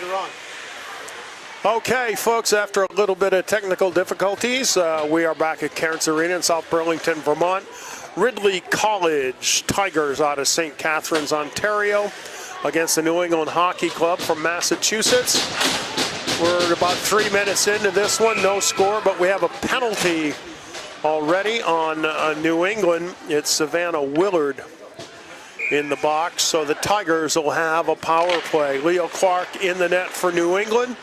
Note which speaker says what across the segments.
Speaker 1: You're on.
Speaker 2: Okay, folks, after a little bit of technical difficulties, we are back at Cairns Arena in South Burlington, Vermont. Ridley College Tigers out of St. Catharines, Ontario, against the New England Hockey Club from Massachusetts. We're about 3 minutes into this one, no score, but we have a penalty already on New England. It's Savannah Willard in the box, so the Tigers will have a power play. Leo Clark in the net for New England,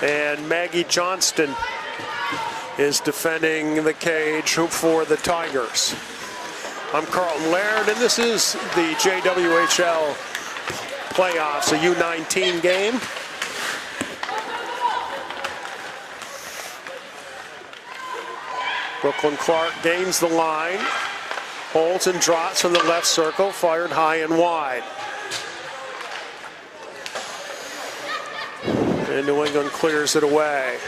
Speaker 2: and Maggie Johnston is defending the cage for the Tigers. I'm Carlton Laird, and this is the JWHL playoffs, a U-19 game. Brooklyn Clark gains the line, holds and drops from the left circle, fired high and wide. And New England clears it away.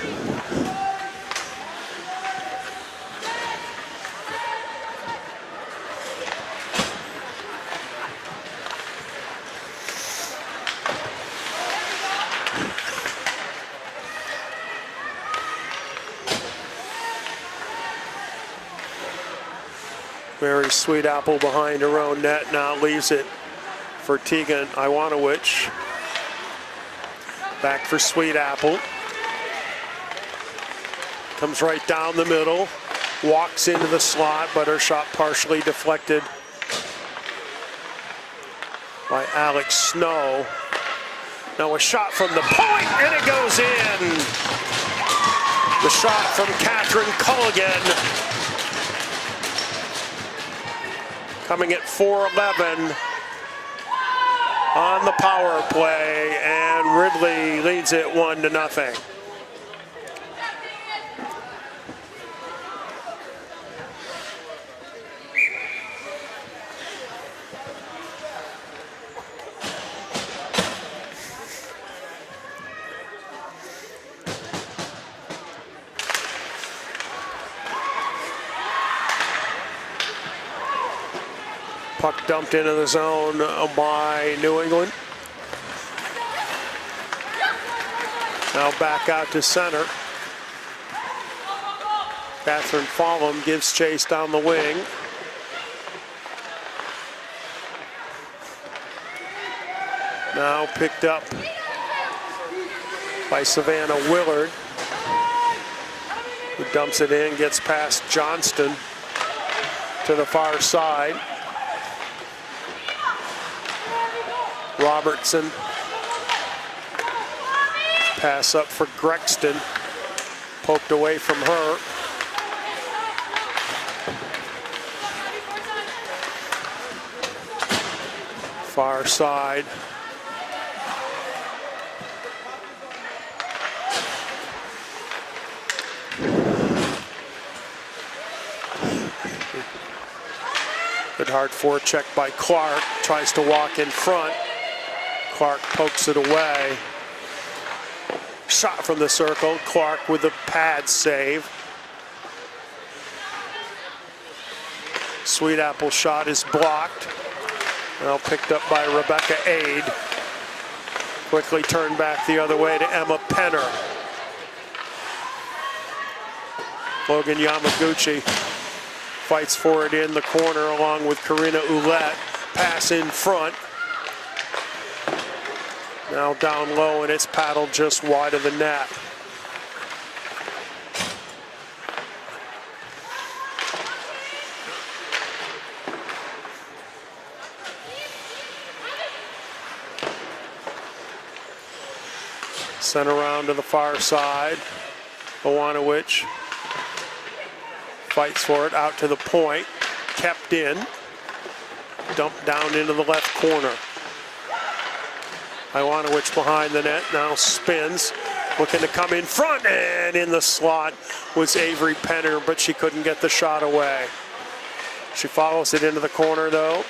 Speaker 2: Mary Sweetapple behind her own net, now leaves it for Tegan Iwanowicz. Back for Sweetapple. Comes right down the middle, walks into the slot, but her shot partially deflected by Alex Snow. Now a shot from the point, and it goes in. The shot from Catherine Culligan. Coming at 4:11 on the power play, and Ridley leads it 1-0. Puck dumped into the zone by New England. Now back out to center. Catherine Fallon gives chase down the wing. Now picked up by Savannah Willard, who dumps it in, gets past Johnston to the far side. Robertson, pass up for Grexton, poked away from her. Far side. Good hard forecheck by Clark, tries to walk in front. Clark pokes it away. Shot from the circle. Clark with the pad save. Sweetapple shot is blocked. Now picked up by Rebecca Aid. Quickly turned back the other way to Emma Penner. Logan Yamaguchi fights for it in the corner along with Karina Ouellette. Pass in front. Now down low, and it's paddled just wide of the net. Sent around to the far side. Iwanowicz fights for it out to the point. Kept in. Dumped down into the left corner. Iwanowicz behind the net, now spins, looking to come in front, and in the slot was Avery Penner, but she couldn't get the shot away. She follows it into the corner though,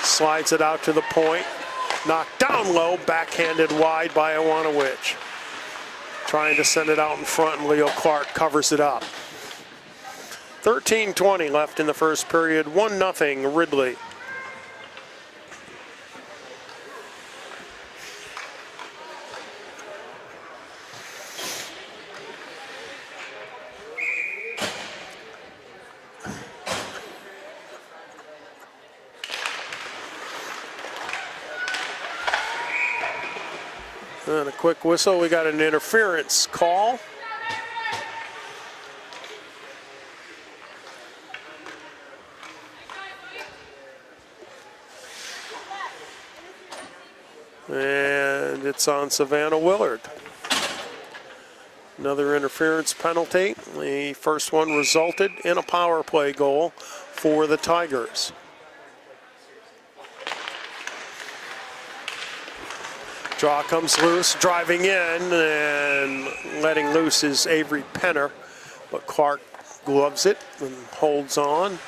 Speaker 2: slides it out to the point, knocked down low, backhanded wide by Iwanowicz. Trying to send it out in front, and Leo Clark covers it up. 13:20 left in the first period, 1-0 Ridley. And a quick whistle. We got an interference call. And it's on Savannah Willard. Another interference penalty. The first one resulted in a power play goal for the Tigers. Draw comes loose, driving in, and letting loose is Avery Penner, but Clark gloves it and holds on.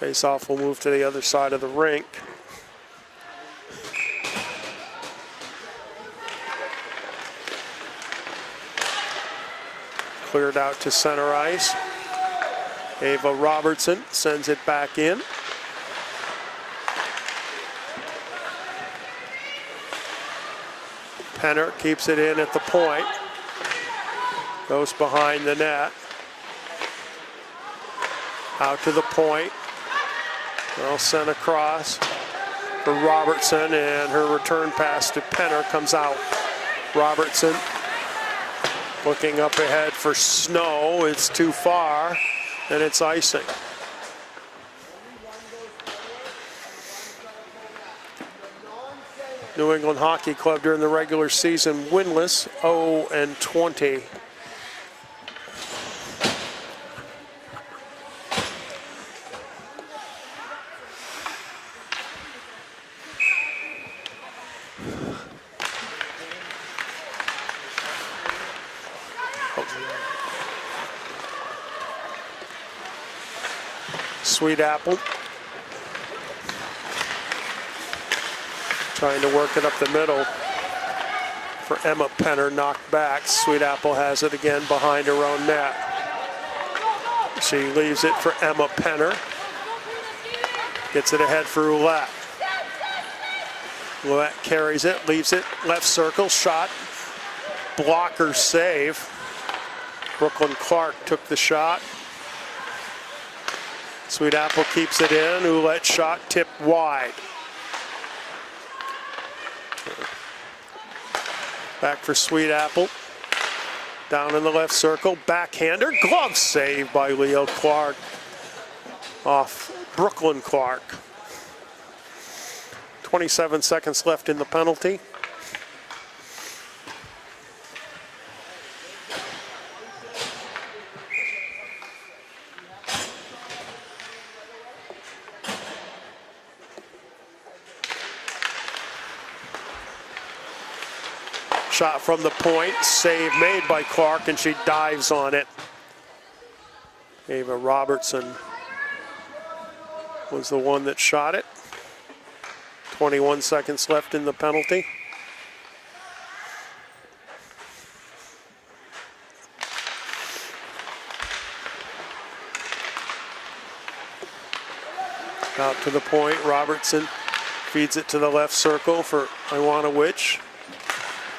Speaker 2: Face-off will move to the other side of the rink. Cleared out to center ice. Ava Robertson sends it back in. Penner keeps it in at the point. Goes behind the net. Out to the point. Well sent across for Robertson, and her return pass to Penner comes out. Robertson looking up ahead for Snow. It's too far, and it's icing. New England Hockey Club during the regular season winless, 0-20. Sweet Apple trying to work it up the middle for Emma Penner, knocked back. Sweet Apple has it again behind her own net. She leaves it for Emma Penner. Gets it ahead for Roulette. Roulette carries it, leaves it, left circle, shot, blocker save. Brooklyn Clark took the shot. Sweet Apple keeps it in. Ouellette shot tipped wide. Back for Sweet Apple. Down in the left circle. Backhander. Glove save by Leo Clark. Off Brooklyn Clark. 27 seconds left in the penalty. Shot from the point, save made by Clark, and she dives on it. Ava Robertson was the one that shot it. 21 seconds left in the penalty. Out to the point, Robertson feeds it to the left circle for Iwanowicz.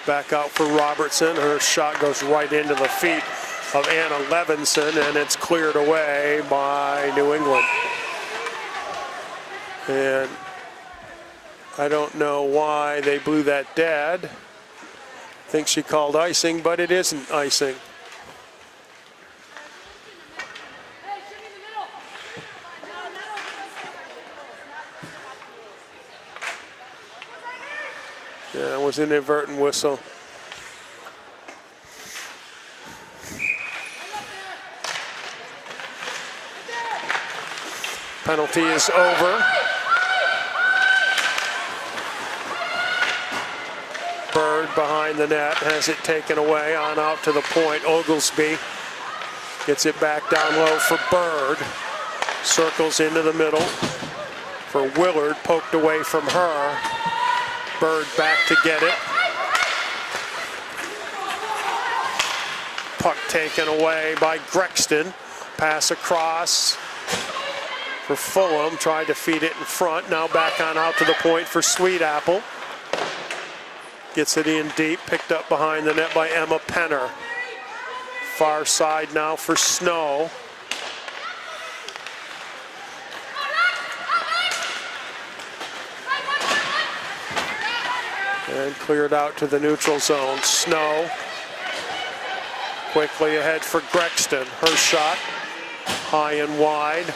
Speaker 2: Back out for Robertson. Her shot goes right into the feet of Anna Levinson, and it's cleared away by New England. And I don't know why they blew that dead. I think she called icing, but it isn't icing. Yeah, it was an inadvertent whistle. Penalty is over. Bird behind the net has it taken away on out to the point. Oglesby gets it back down low for Bird. Circles into the middle for Willard, poked away from her. Bird back to get it. Puck taken away by Grexton. Pass across for Fulham. Tried to feed it in front. Now back on out to the point for Sweet Apple. Gets it in deep. Picked up behind the net by Emma Penner. Far side now for Snow. And cleared out to the neutral zone. Snow quickly ahead for Grexton. Her shot high and wide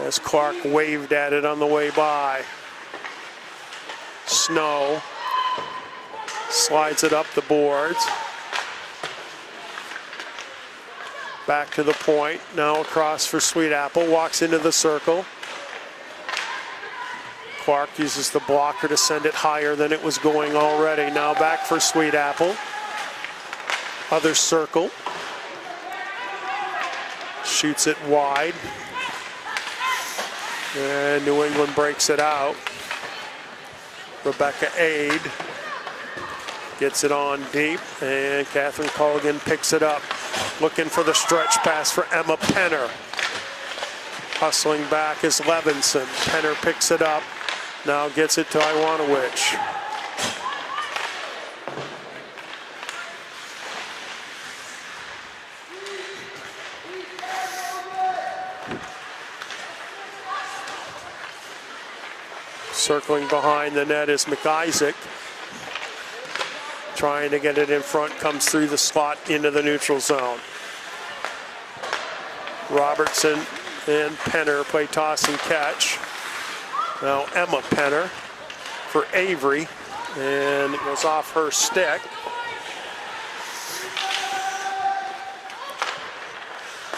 Speaker 2: as Clark waved at it on the way by. Snow slides it up the boards. Back to the point. Now across for Sweet Apple. Walks into the circle. Clark uses the blocker to send it higher than it was going already. Now back for Sweet Apple. Other circle. Shoots it wide. And New England breaks it out. Rebecca Aid gets it on deep, and Catherine Culligan picks it up. Looking for the stretch pass for Emma Penner. Hustling back is Levinson. Penner picks it up. Now gets it to Iwanowicz. Circling behind the net is McIsaac. Trying to get it in front, comes through the slot into the neutral zone. Robertson and Penner play toss and catch. Now Emma Penner for Avery, and it goes off her stick.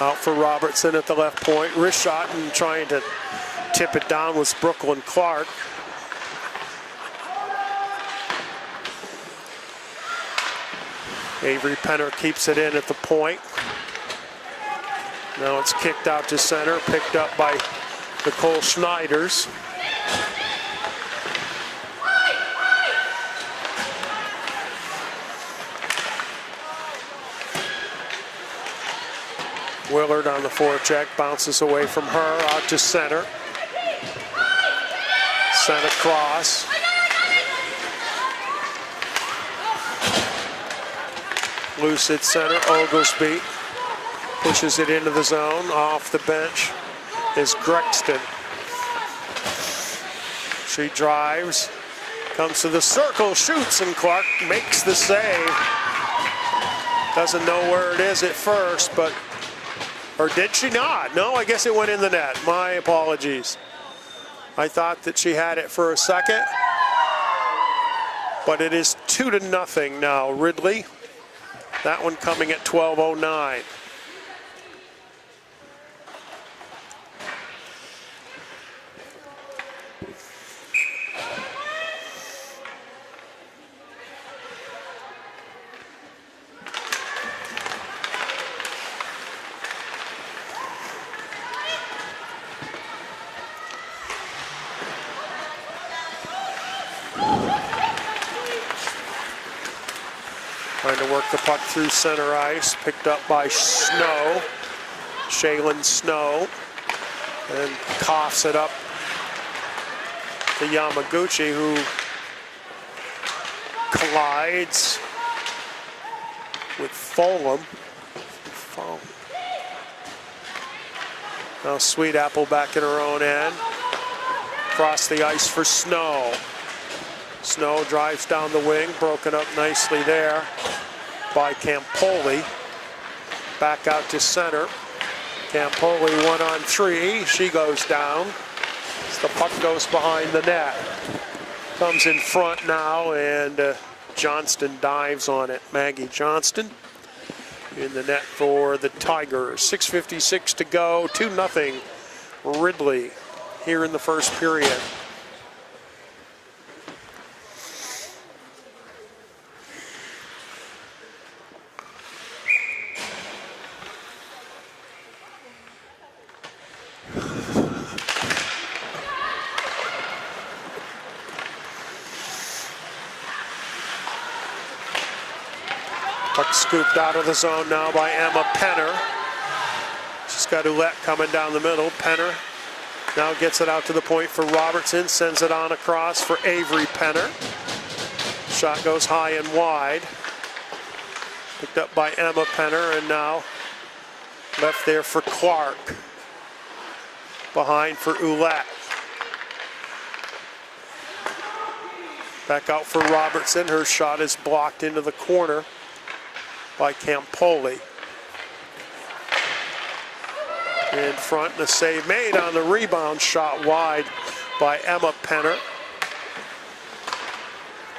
Speaker 2: Out for Robertson at the left point. Wrist shot and trying to tip it down was Brooklyn Clark. Avery Penner keeps it in at the point. Now it's kicked out to center, picked up by Nicole Schneiders. Willard on the forecheck, bounces away from her, out to center. Sent across. Loose at center, Oglesby pushes it into the zone. Off the bench is Grexton. She drives, comes to the circle, shoots, and Clark makes the save. Doesn't know where it is at first, but, or did she not? No, I guess it went in the net. My apologies. I thought that she had it for a second, but it is 2-0 now. Ridley. That one coming at 12:09. Trying to work the puck through center ice, picked up by Snow, Shaylin Snow, and coughs it up to Yamaguchi, who collides with Fulham. Now Sweet Apple back in her own end. Across the ice for Snow. Snow drives down the wing, broken up nicely there by Campoli. Back out to center. Campoli 1-on-3. She goes down as the puck goes behind the net. Comes in front now, and Johnston dives on it. Maggie Johnston in the net for the Tigers. 6:56 to go. 2-0 Ridley here in the first period. Puck scooped out of the zone now by Emma Penner. She's got Ouellette coming down the middle. Penner now gets it out to the point for Robertson, sends it on across for Avery Penner. Shot goes high and wide. Picked up by Emma Penner, and now left there for Clark. Behind for Ouellette. Back out for Robertson. Her shot is blocked into the corner by Campoli. In front, and a save made on the rebound, shot wide by Emma Penner.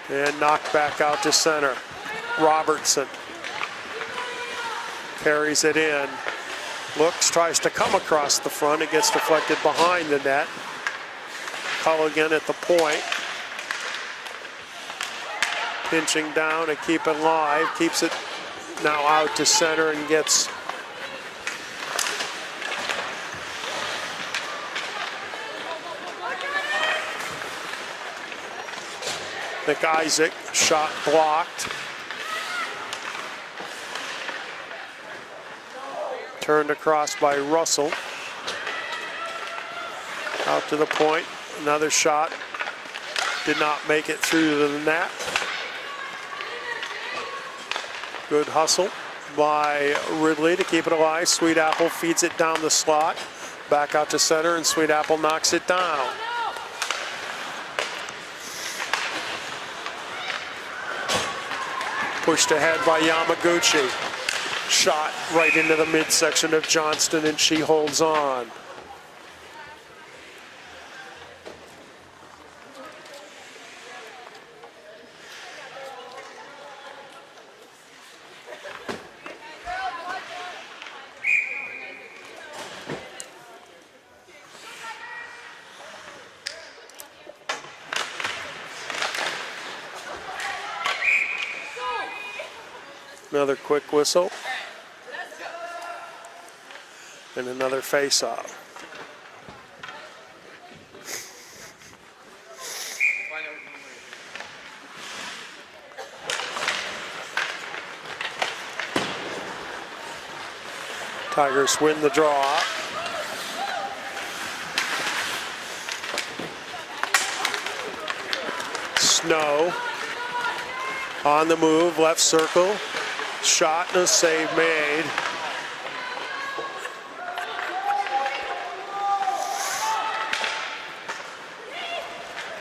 Speaker 2: And knocked back out to center. Robertson carries it in. Looks, tries to come across the front. It gets deflected behind the net. Culligan at the point. Pinching down to keep it live. Keeps it now out to center and gets Nick Isaac, shot blocked. Turned across by Russell. Out to the point, another shot. Did not make it through the net. Good hustle by Ridley to keep it alive. Sweet Apple feeds it down the slot. Back out to center, and Sweet Apple knocks it down. Pushed ahead by Yamaguchi. Shot right into the midsection of Johnston, and she holds on. Another quick whistle. And another face-off. Tigers win the draw. Snow on the move, left circle. Shot and a save made.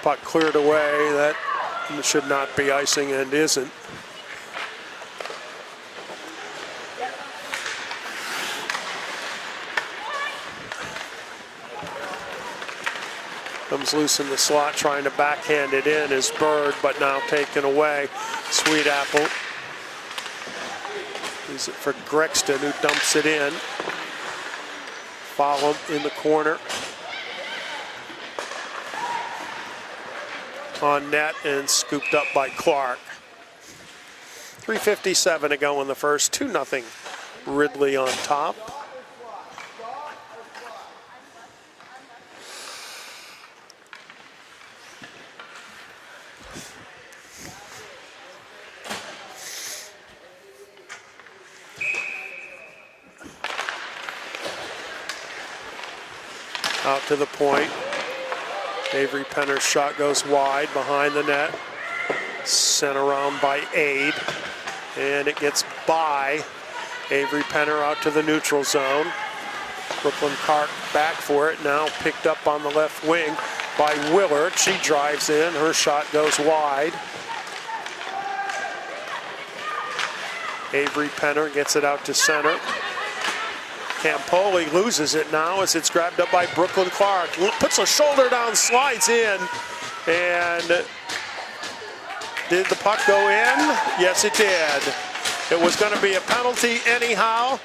Speaker 2: Puck cleared away. That should not be icing and isn't. Comes loose in the slot, trying to backhand it in is Bird, but now taken away. Sweet Apple. Use it for Grexton, who dumps it in. Follow in the corner. On net and scooped up by Clark. 3:57 to go in the first. 2-0 Ridley on top. Out to the point. Avery Penner's shot goes wide behind the net. Sent around by Aid. And it gets by Avery Penner out to the neutral zone. Brooklyn Clark back for it. Now picked up on the left wing by Willard. She drives in. Her shot goes wide. Avery Penner gets it out to center. Campoli loses it now as it's grabbed up by Brooklyn Clark. Puts a shoulder down, slides in, and did the puck go in? Yes, it did. It was going to be a penalty anyhow,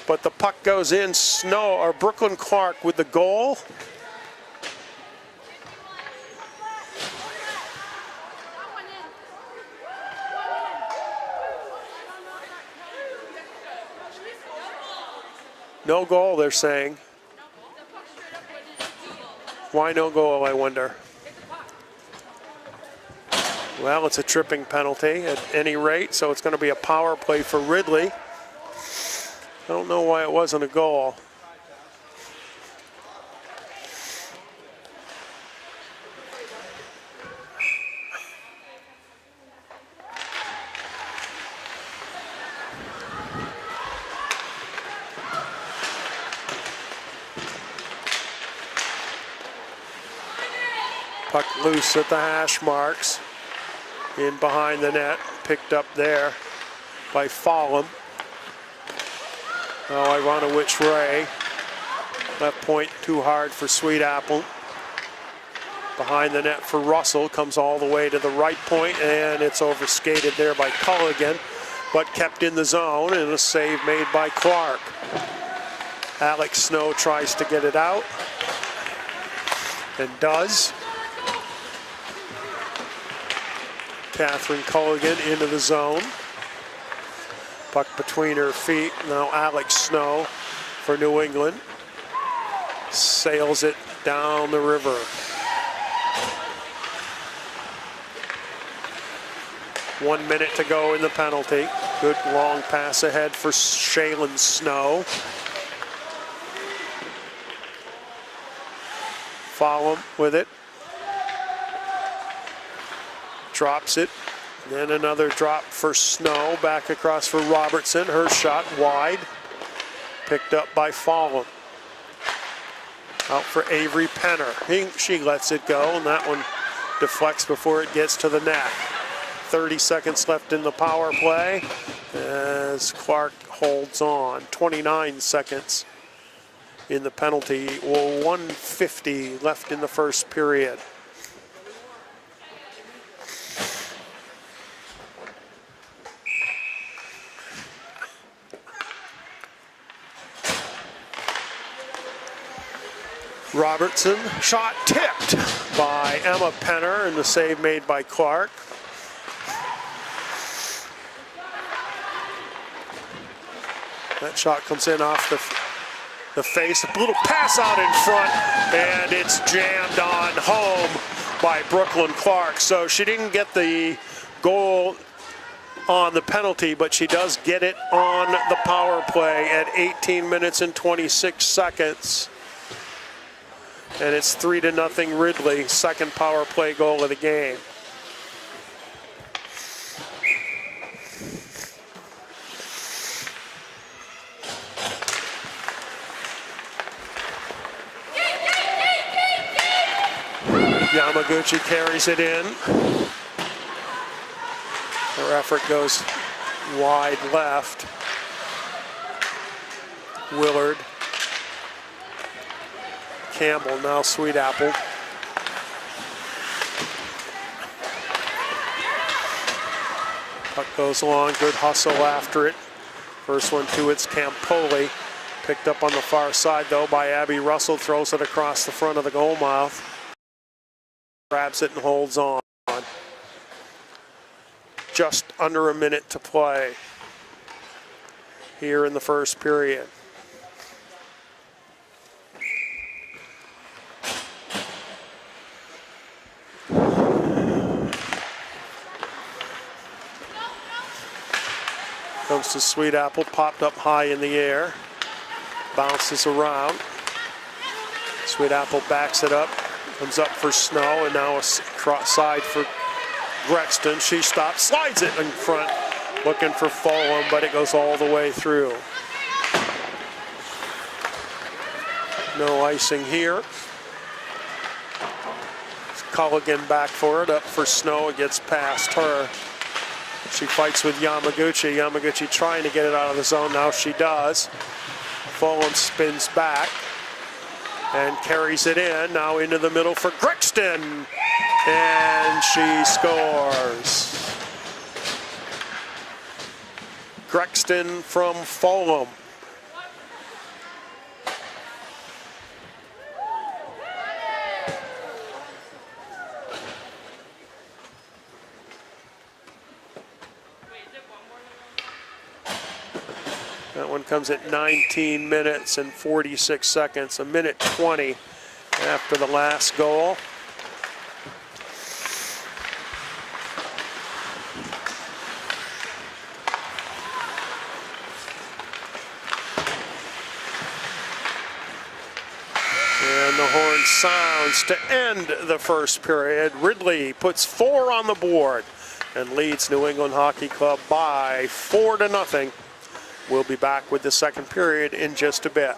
Speaker 2: but the puck goes in. Brooklyn Clark with the goal. No goal, they're saying. Why no goal, I wonder? Well, it's a tripping penalty at any rate, so it's going to be a power play for Ridley. I don't know why it wasn't a goal. Puck loose at the hash marks. in behind the net, picked up there by Fallon. Now Ivanovich Ray. Left point too hard for Sweet Apple. Behind the net for Russell, comes all the way to the right point, and it's overskated there by Culligan, but kept in the zone, and a save made by Clark. Alex Snow tries to get it out, and does. Catherine Culligan into the zone. Puck between her feet. Now Alex Snow for New England. Sails it down the river. One minute to go in the penalty. Good long pass ahead for Shaylin Snow. Follow with it. Drops it. Then another drop for Snow. Back across for Robertson. Her shot wide. Picked up by Follow. Out for Avery Penner. She lets it go, and that one deflects before it gets to the net. 30 seconds left in the power play as Clark holds on. 29 seconds in the penalty. Well, 1:50 left in the first period. Robertson, shot tipped by Emma Penner, and the save made by Clark. That shot comes in off the face. A little pass out in front, and it's jammed on home by Brooklyn Clark. So she didn't get the goal on the penalty, but she does get it on the power play at 18 minutes and 26 seconds. And it's 3-0 Ridley, second power play goal of the game. Yamaguchi carries it in. Her effort goes wide left. Willard. Campbell, now Sweet Apple. Puck goes along, good hustle after it. First one to it's Campoli. Picked up on the far side though by Abby Russell, throws it across the front of the goal mouth. Grabs it and holds on. Just under a minute to play here in the first period. Comes to Sweet Apple, popped up high in the air, bounces around. Sweet Apple backs it up, comes up for Snow, and now a side for Grexton. She stops, slides it in front, looking for Fulham, but it goes all the way through. No icing here. Culligan back for it, up for Snow, it gets past her. She fights with Yamaguchi. Yamaguchi trying to get it out of the zone. Now she does. Fulham spins back and carries it in. Now into the middle for Grexton. And she scores. Grexton from Fulham. That one comes at 19 minutes and 46 seconds, a minute 20 after the last goal. And the horn sounds to end the first period. Ridley puts 4 on the board and leads New England Hockey Club by 4-0. We'll be back with the second period in just a bit.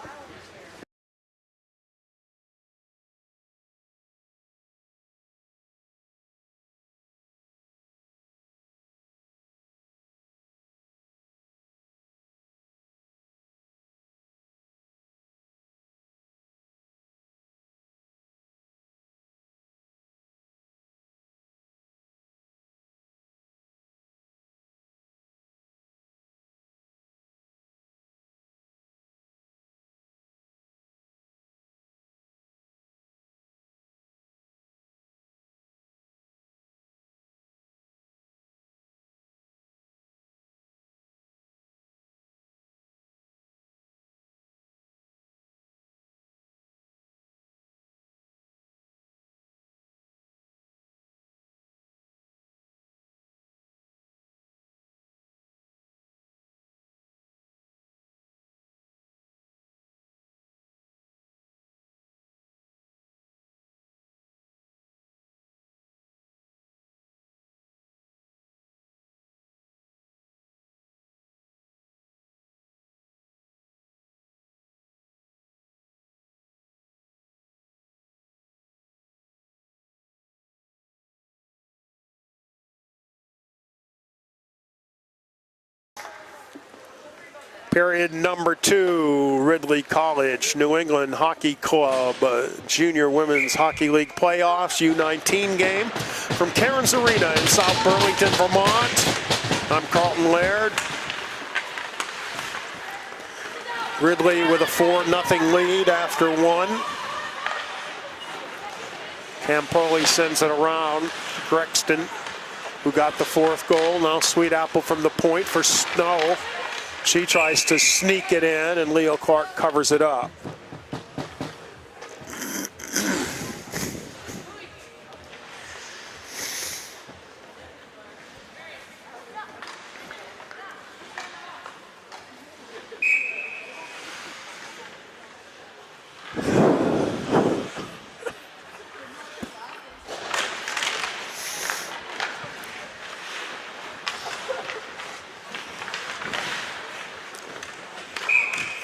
Speaker 2: Period number 2, Ridley College, New England Hockey Club, Junior Women's Hockey League Playoffs, U-19 game from Cairns Arena in South Burlington, Vermont. I'm Carlton Laird. Ridley with a 4-0 lead after 1. Campoli sends it around. Grexton, who got the 4th goal. Now Sweet Apple from the point for Snow. She tries to sneak it in, and Leo Clark covers it up.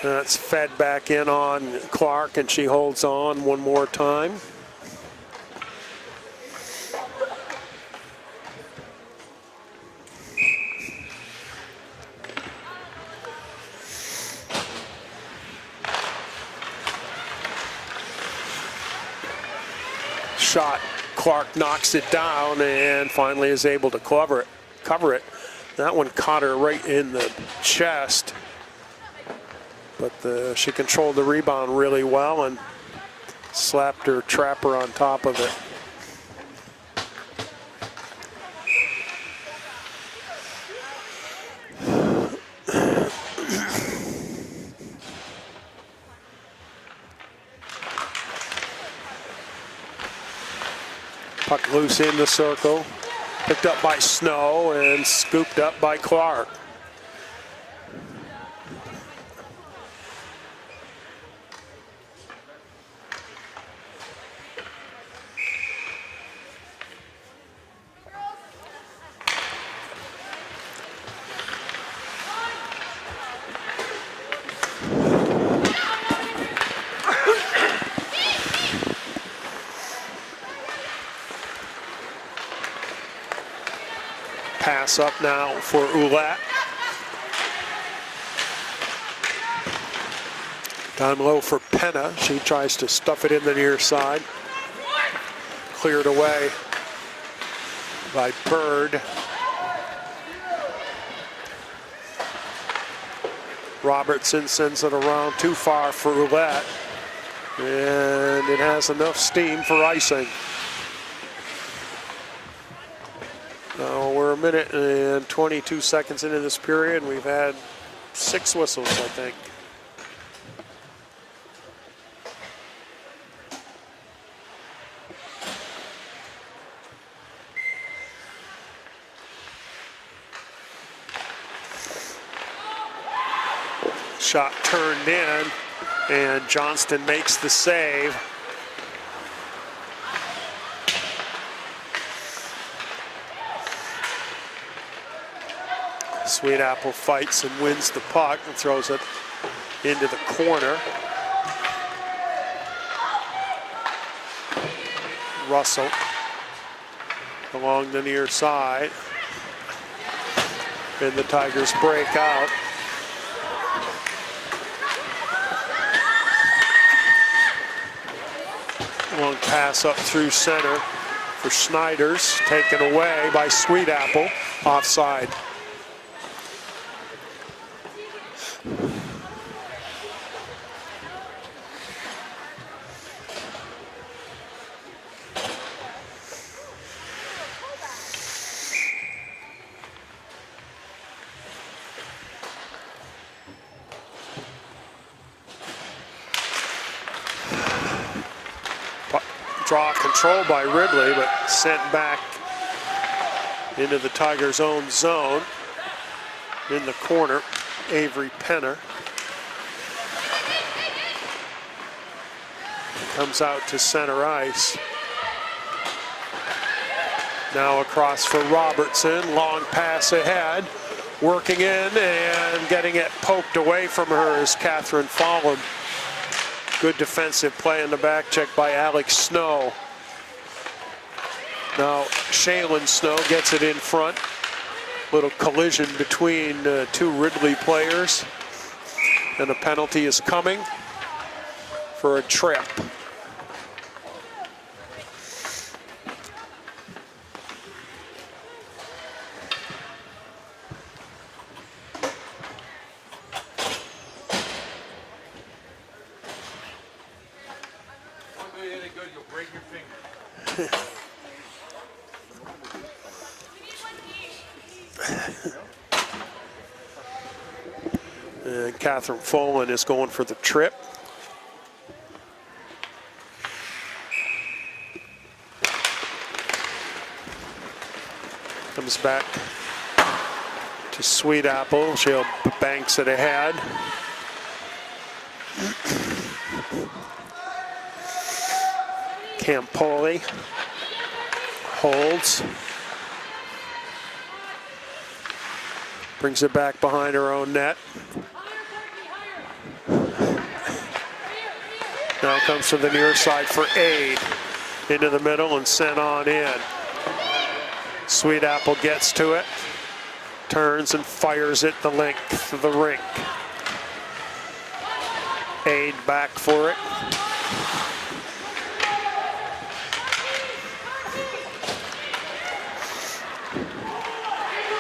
Speaker 2: That's fed back in on Clark, and she holds on one more time. Shot, Clark knocks it down and finally is able to cover it. That one caught her right in the chest. But she controlled the rebound really well and slapped her trapper on top of it. Puck loose in the circle. Picked up by Snow and scooped up by Clark. Pass up now for Ouellette. Down low for Penna. She tries to stuff it in the near side. Cleared away by Bird. Robertson sends it around too far for Ouellette. And it has enough steam for icing. Now we're 1 minute and 22 seconds into this period. We've had 6 whistles, I think. Shot turned in, and Johnston makes the save. Sweet Apple fights and wins the puck and throws it into the corner. Russell along the near side. And the Tigers break out. Long pass up through center for Schneiders, taken away by Sweet Apple, offside. Draw control by Ridley, but sent back into the Tigers' own zone. In the corner, Avery Penner. Comes out to center ice. Now across for Robertson, long pass ahead. Working in and getting it poked away from her is Catherine Follen. Good defensive play in the back check by Alex Snow. Now Shaylin Snow gets it in front. Little collision between 2 Ridley players. And a penalty is coming for a trip. And Catherine Folan is going for the trip. Comes back to Sweet Apple. She'll banks it ahead. Campoli holds. Brings it back behind her own net. Now comes to the near side for aid. Into the middle and sent on in. Sweet Apple gets to it. Turns and fires it the length of the rink. Aid back for it.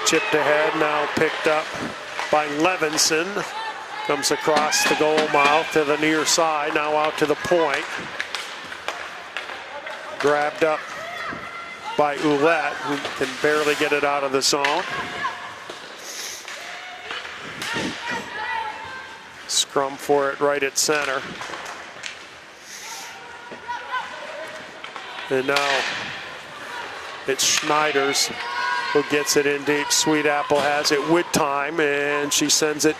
Speaker 2: Chipped ahead, now picked up by Levinson. Comes across the goal mouth to the near side, now out to the point. Grabbed up by Ouellette, who can barely get it out of the zone. Scrum for it right at center. And now it's Schneider's who gets it in deep. Sweet Apple has it with time, and she sends it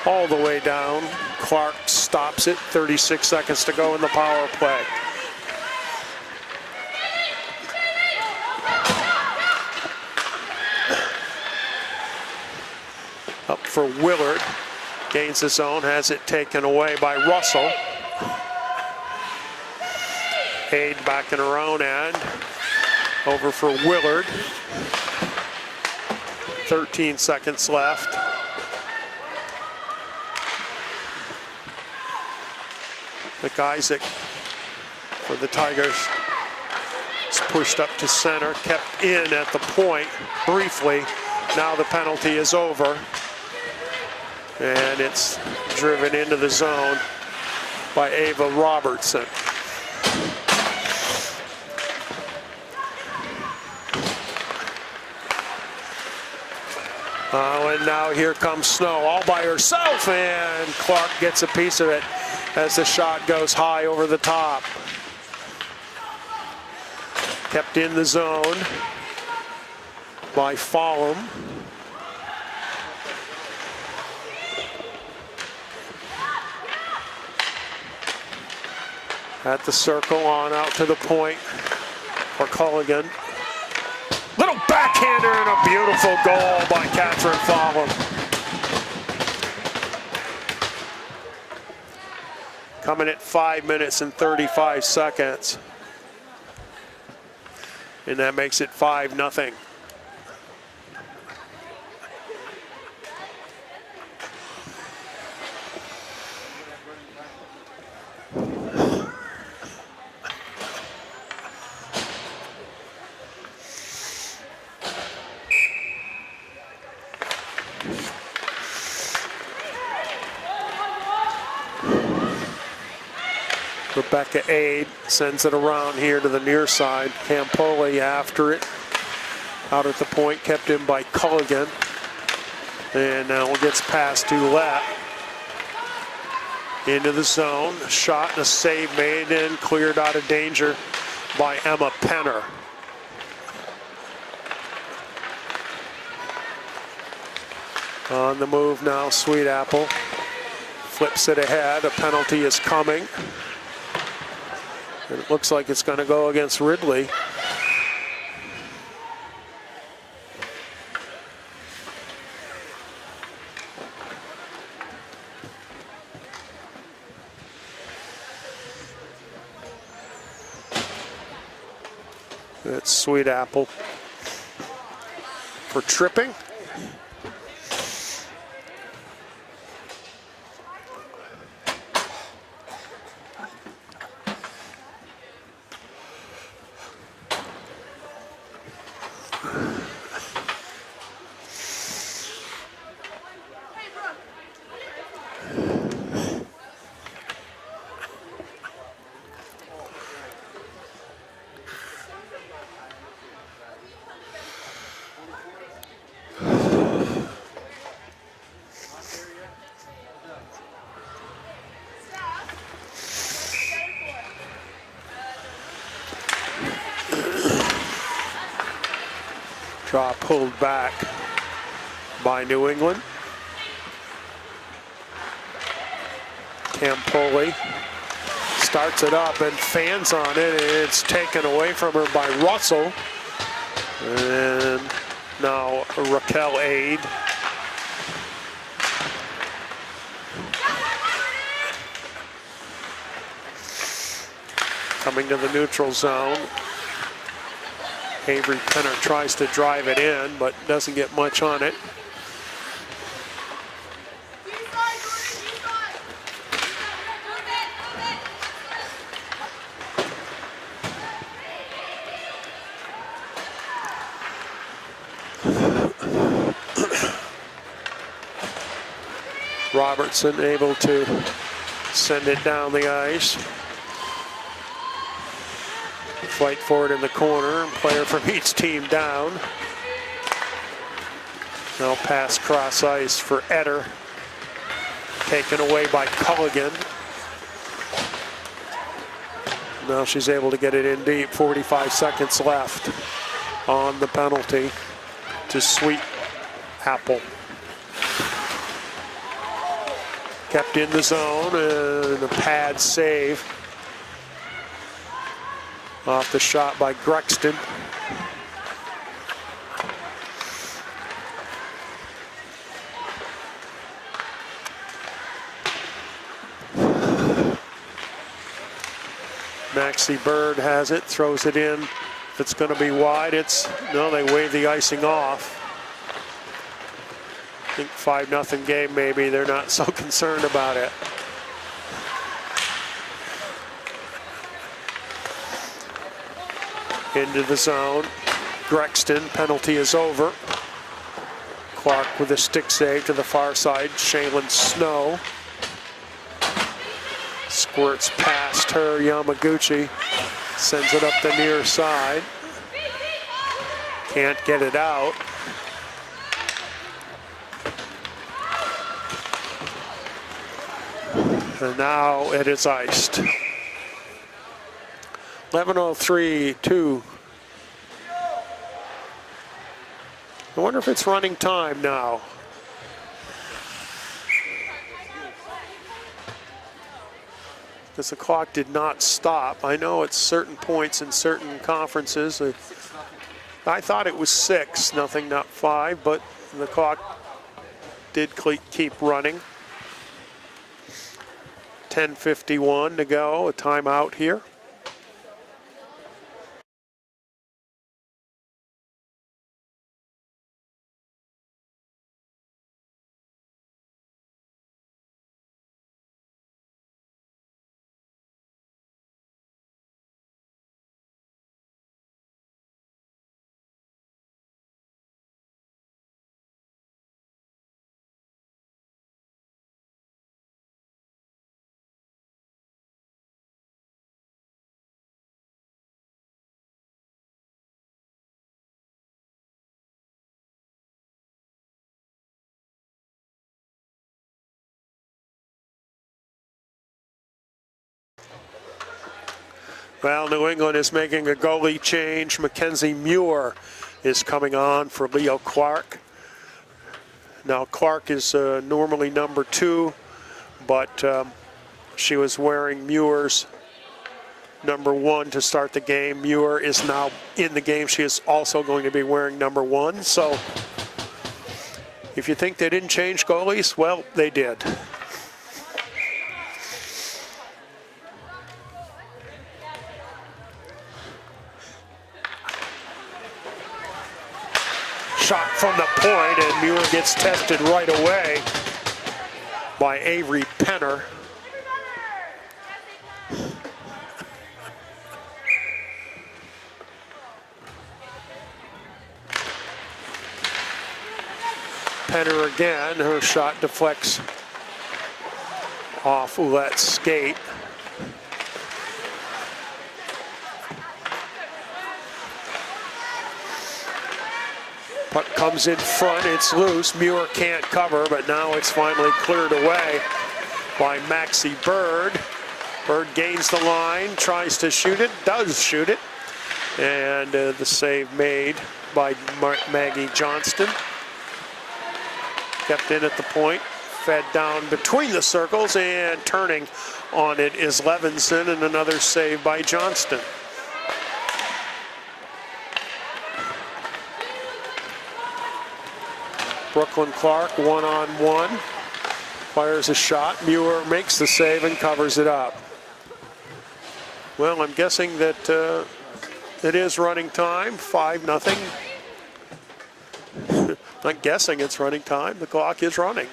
Speaker 2: all the way down. Clark stops it. 36 seconds to go in the power play. Up for Willard. Gains the zone, has it taken away by Russell. Aid back in her own end. Over for Willard. 13 seconds left. McIsaac for the Tigers is pushed up to center, kept in at the point briefly. Now the penalty is over. And it's driven into the zone by Ava Robertson. And now here comes Snow all by herself, and Clark gets a piece of it as the shot goes high over the top. Kept in the zone by Follum. At the circle, on out to the point for Culligan. Little backhander and a beautiful goal by Catherine Follum. Coming at 5 minutes and 35 seconds. And that makes it 5-0. Rebecca Aid sends it around here to the near side. Campoli after it. Out at the point, kept in by Culligan. And now it gets past Ouellette. Into the zone. A shot and a save made and cleared out of danger by Emma Penner. On the move now, Sweet Apple. Flips it ahead. A penalty is coming. And it looks like it's going to go against Ridley. That's Sweet Apple for tripping. Draw pulled back by New England. Campoli starts it up and fans on it. It's taken away from her by Russell. And now Raquel Aid. Coming to the neutral zone. Avery Penner tries to drive it in, but doesn't get much on it. Robertson able to send it down the ice. Fight for it in the corner. Player from each team down. Now pass cross ice for Etter. Taken away by Culligan. Now she's able to get it in deep. 45 seconds left on the penalty to Sweet Apple. Kept in the zone and a pad save. Off the shot by Grexton. Maxie Bird has it, throws it in. If it's going to be wide, no, they wave the icing off. I think 5-0 game maybe, they're not so concerned about it. Into the zone. Grexton, penalty is over. Clark with a stick save to the far side. Shaylin Snow squirts past her. Yamaguchi sends it up the near side. Can't get it out. And now it is iced. 11:03-2. I wonder if it's running time now. Because the clock did not stop. I know at certain points in certain conferences, I thought it was 6-0, not 5, but the clock did keep running. 10:51 to go, a timeout here. Well, New England is making a goalie change. Mackenzie Muir is coming on for Leo Clark. Now, Clark is normally number 2, but she was wearing Muir's number 1 to start the game. Muir is now in the game. She is also going to be wearing number 1. So if you think they didn't change goalies, well, they did. Shot from the point, and Muir gets tested right away by Avery Penner. Penner again, her shot deflects off Ouellette's skate. Puck comes in front, it's loose. Muir can't cover, but now it's finally cleared away by Maxie Bird. Bird gains the line, tries to shoot it, does shoot it. And the save made by Maggie Johnston. Kept in at the point, fed down between the circles, and turning on it is Levinson, and another save by Johnston. Brooklyn Clark, one-on-one. Fires a shot. Muir makes the save and covers it up. Well, I'm guessing that it is running time, 5-0. Not guessing it's running time. The clock is running.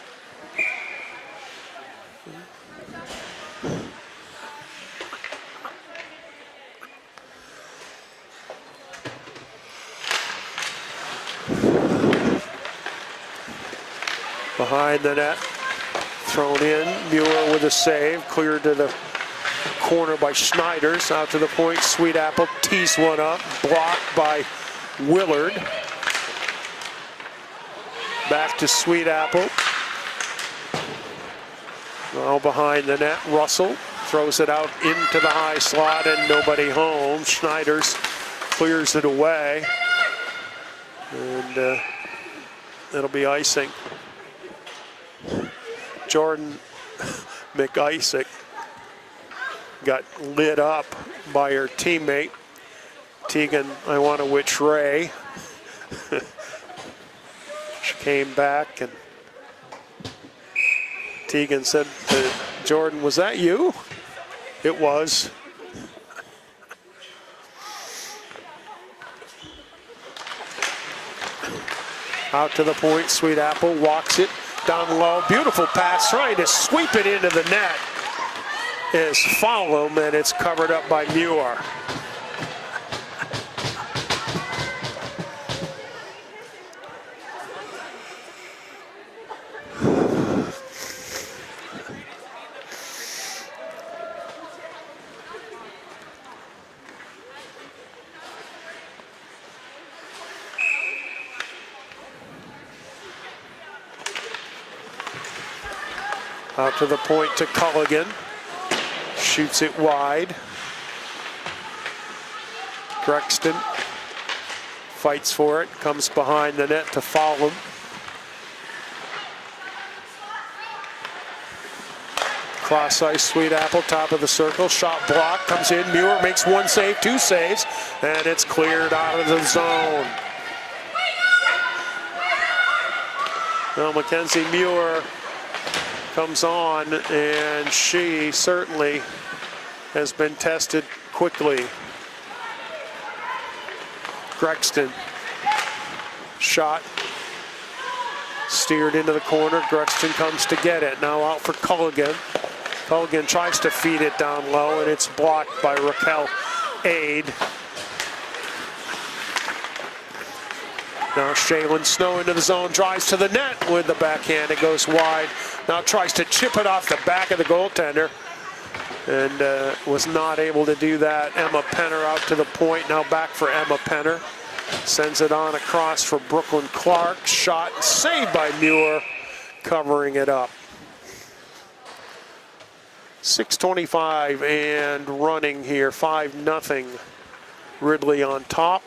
Speaker 2: Behind the net, thrown in. Muir with a save, cleared to the corner by Schneiders. Out to the point, Sweet Apple tees one up, blocked by Willard. Back to Sweet Apple. Now behind the net, Russell throws it out into the high slot and nobody home. Schneiders clears it away. And it'll be icing. Jordan McIsaac got lit up by her teammate, Tegan Iwanowicz-Ray. She came back and Tegan said to Jordan, "Was that you?" It was. Out to the point, Sweet Apple walks it down low. Beautiful pass, trying to sweep it into the net is Follum, and it's covered up by Muir. Out to the point to Culligan. Shoots it wide. Grexton fights for it. Comes behind the net to Follum. Cross ice, Sweet Apple, top of the circle. Shot block, comes in. Muir makes one save, two saves, and it's cleared out of the zone. Well, Mackenzie Muir comes on, and she certainly has been tested quickly. Grexton, shot, steered into the corner. Grexton comes to get it. Now out for Culligan. Culligan tries to feed it down low, and it's blocked by Raquel Aid. Now Shaylin Snow into the zone, drives to the net with the backhand. It goes wide. Now tries to chip it off the back of the goaltender, and was not able to do that. Emma Penner out to the point. Now back for Emma Penner. Sends it on across for Brooklyn Clark. Shot saved by Muir, covering it up. 6:25 and running here. 5-0. Ridley on top.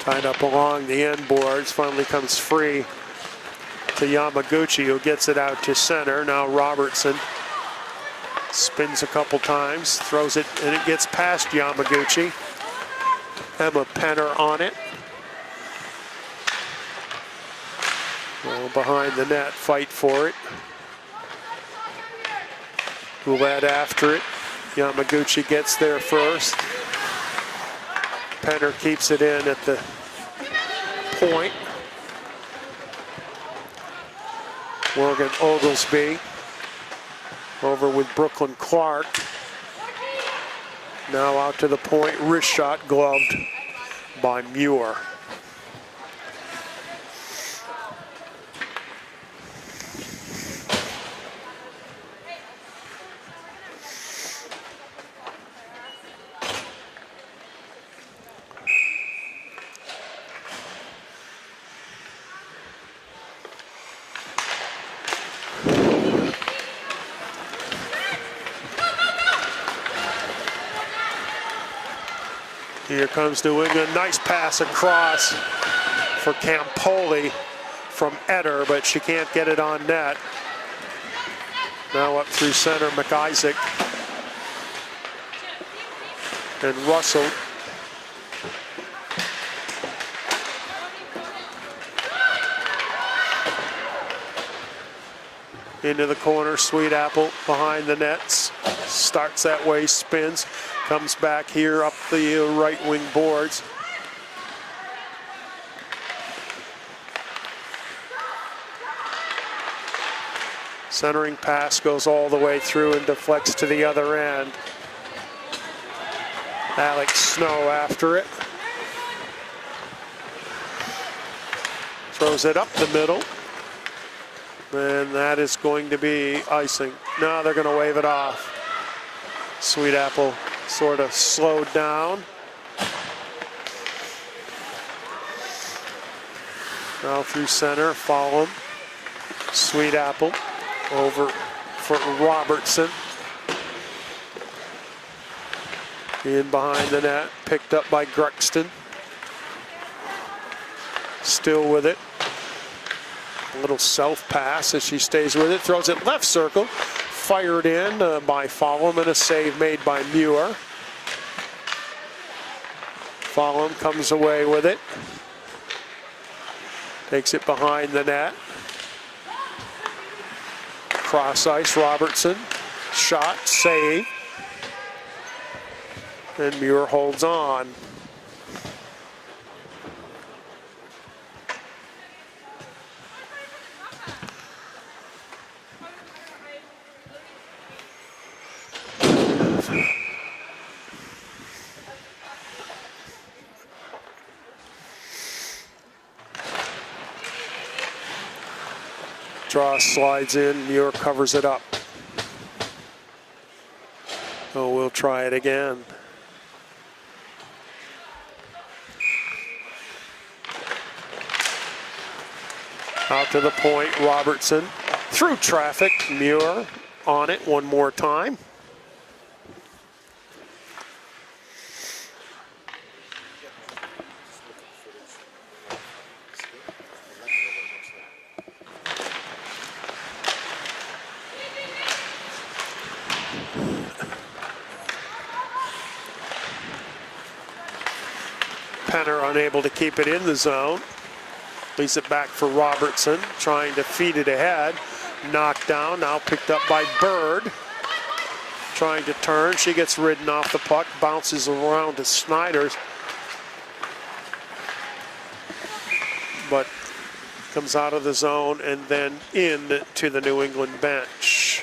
Speaker 2: Tied up along the end boards, finally comes free to Yamaguchi, who gets it out to center. Now Robertson spins a couple times, throws it, and it gets past Yamaguchi. Emma Penner on it. Well, behind the net, fight for it. Roulette after it. Yamaguchi gets there first. Penner keeps it in at the point. Morgan Oglesby over with Brooklyn Clark. Now out to the point, wrist shot gloved by Muir. Here comes New England. Nice pass across for Campoli from Eder, but she can't get it on net. Now up through center, McIsaac and Russell. Into the corner, Sweet Apple behind the nets. Starts that way, spins, comes back here up the right wing boards. Centering pass goes all the way through and deflects to the other end. Alex Snow after it. Throws it up the middle. And that is going to be icing. No, they're going to wave it off. Sweet Apple sort of slowed down. Now through center, follow him. Sweet Apple over for Robertson. In behind the net, picked up by Gruxton. Still with it. A little self pass as she stays with it, throws it left circle, fired in by Follum, and a save made by Muir. Follum comes away with it, takes it behind the net. Cross ice, Robertson, shot, save, and Muir holds on. Draw slides in, Muir covers it up. Oh, we'll try it again. Out to the point, Robertson. Through traffic, Muir on it one more time. Penner unable to keep it in the zone. Leaves it back for Robertson, trying to feed it ahead. Knocked down, now picked up by Bird. Trying to turn, she gets ridden off the puck, bounces around to Snyder's. But comes out of the zone and then in to the New England bench.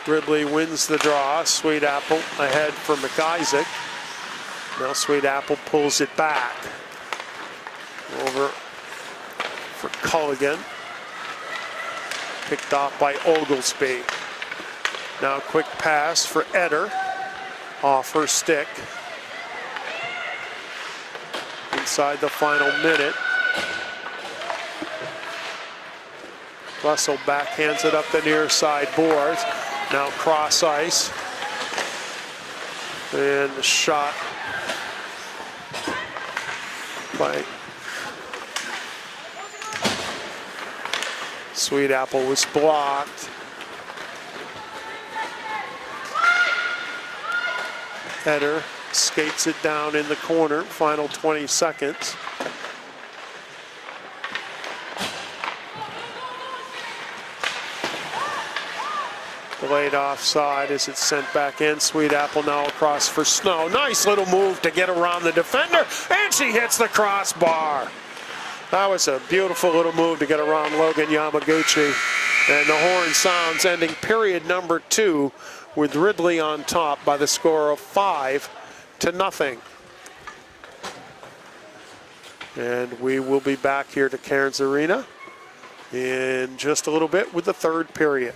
Speaker 2: Ridley wins the draw. Sweet Apple ahead for McIsaac. Now Sweet Apple pulls it back. Over for Culligan. Picked off by Oglesby. Now quick pass for Eder. Off her stick. Inside the final minute. Russell backhands it up the near side boards. Now cross ice. And the shot by Sweet Apple was blocked. Eder skates it down in the corner. Final 20 seconds. Delayed offside as it's sent back in. Sweet Apple now across for Snow. Nice little move to get around the defender, and she hits the crossbar. That was a beautiful little move to get around Logan Yamaguchi. And the horn sounds, ending period number 2 with Ridley on top by the score of 5-0. And we will be back here to Cairns Arena in just a little bit with the third period.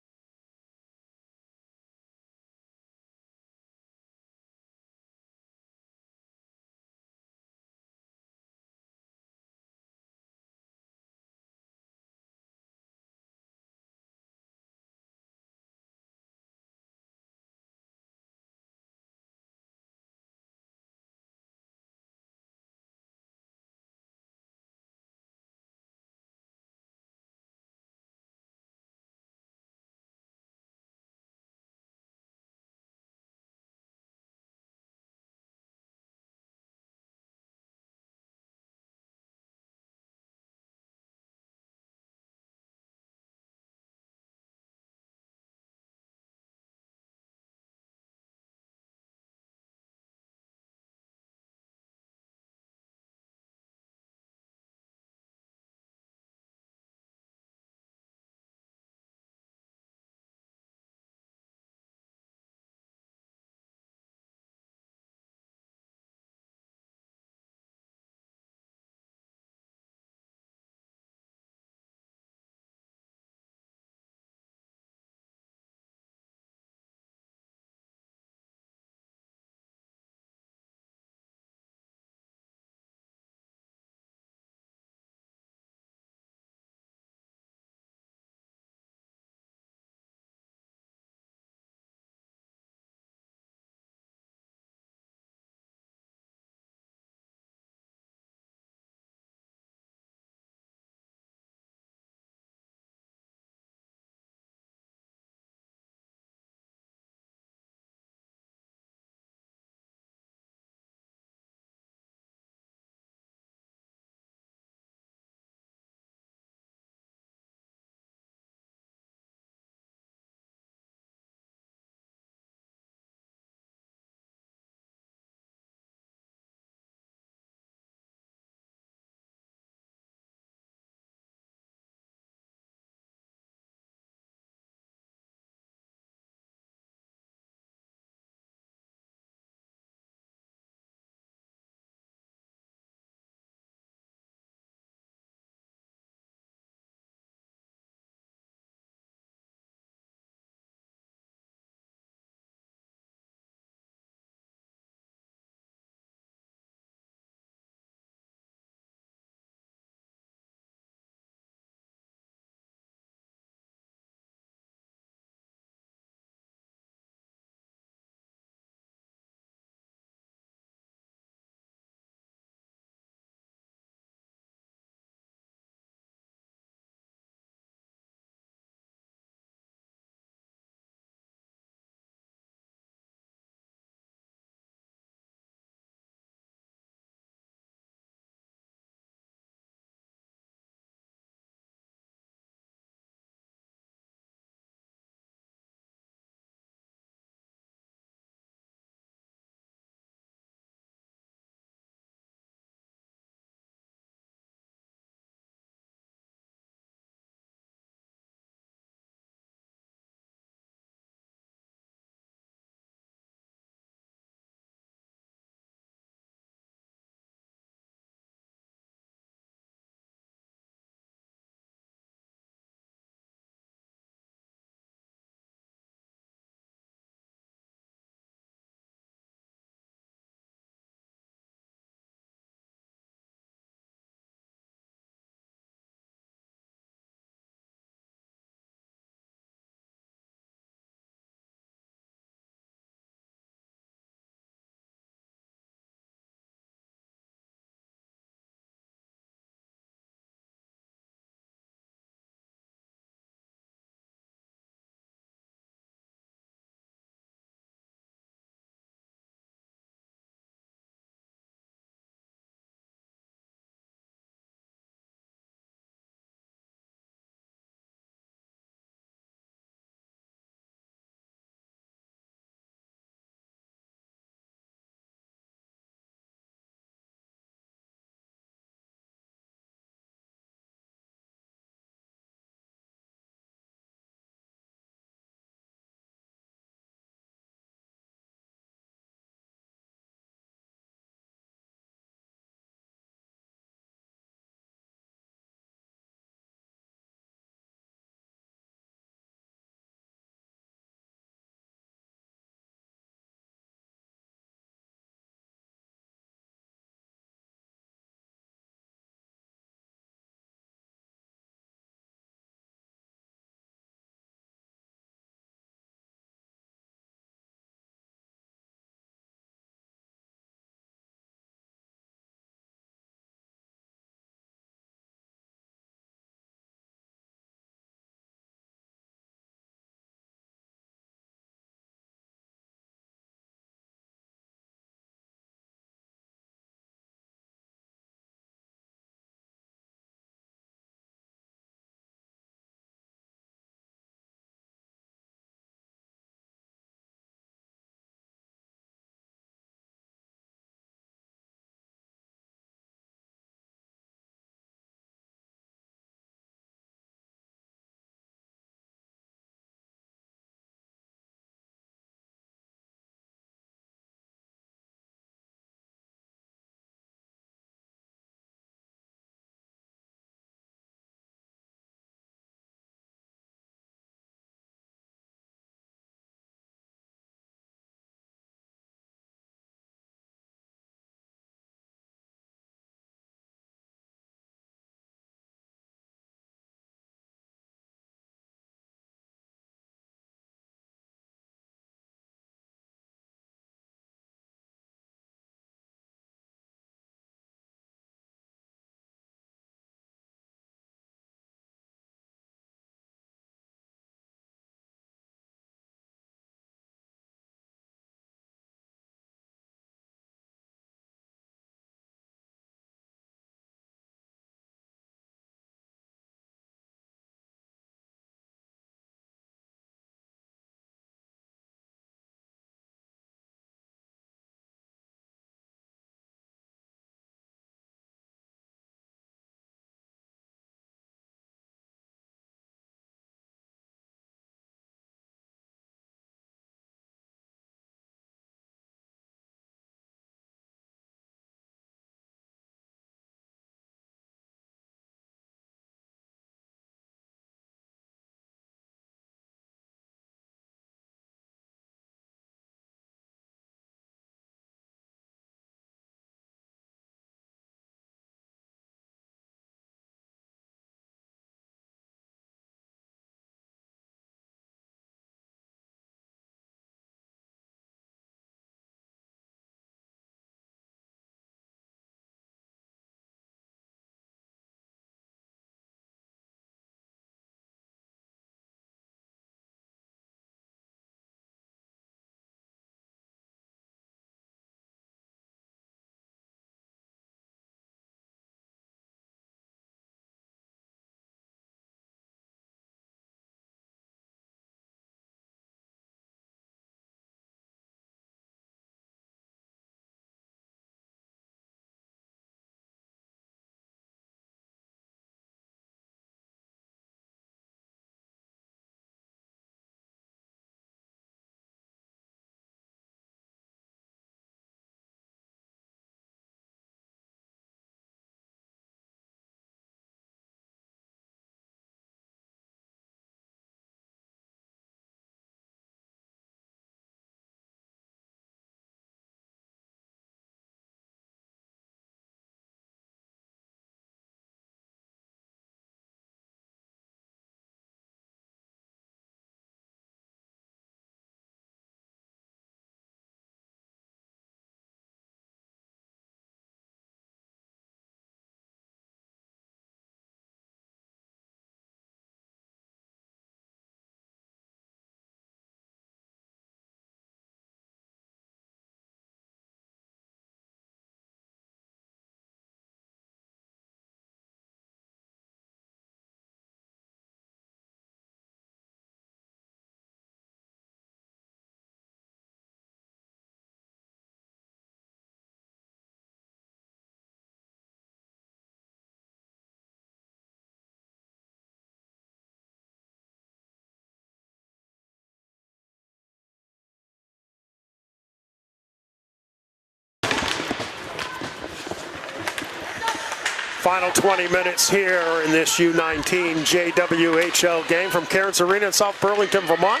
Speaker 2: Final 20 minutes here in this U-19 JWHL game from Cairns Arena in South Burlington, Vermont.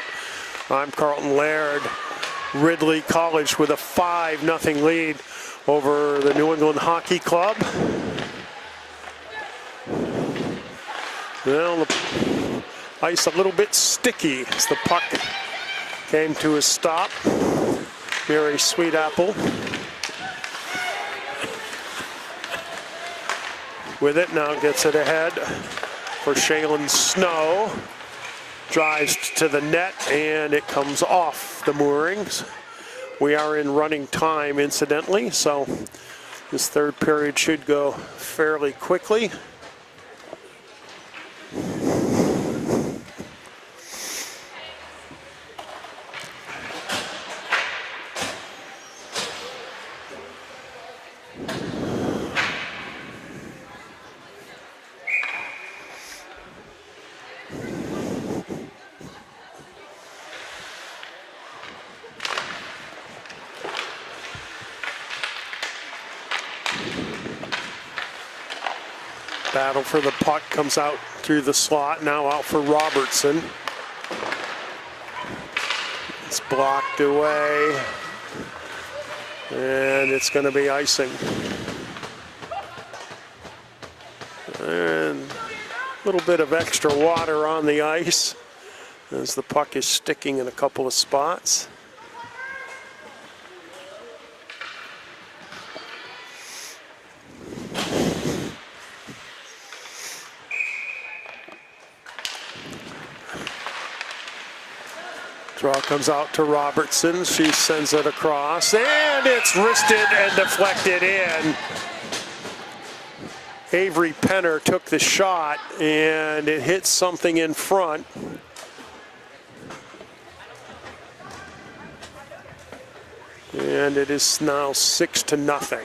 Speaker 2: I'm Carlton Laird. Ridley College with a 5-0 lead over the New England Hockey Club. Well, the ice a little bit sticky as the puck came to a stop. Mary Sweetapple with it, now gets it ahead for Shaylin Snow. Drives to the net and it comes off the moorings. We are in running time, incidentally, so this third period should go fairly quickly. Battle for the puck, comes out through the slot, now out for Robertson. It's blocked away, and it's going to be icing. And a little bit of extra water on the ice as the puck is sticking in a couple of spots. Draw comes out to Robertson. She sends it across, and it's wristed and deflected in. Avery Penner took the shot, and it hit something in front. And it is now 6-0.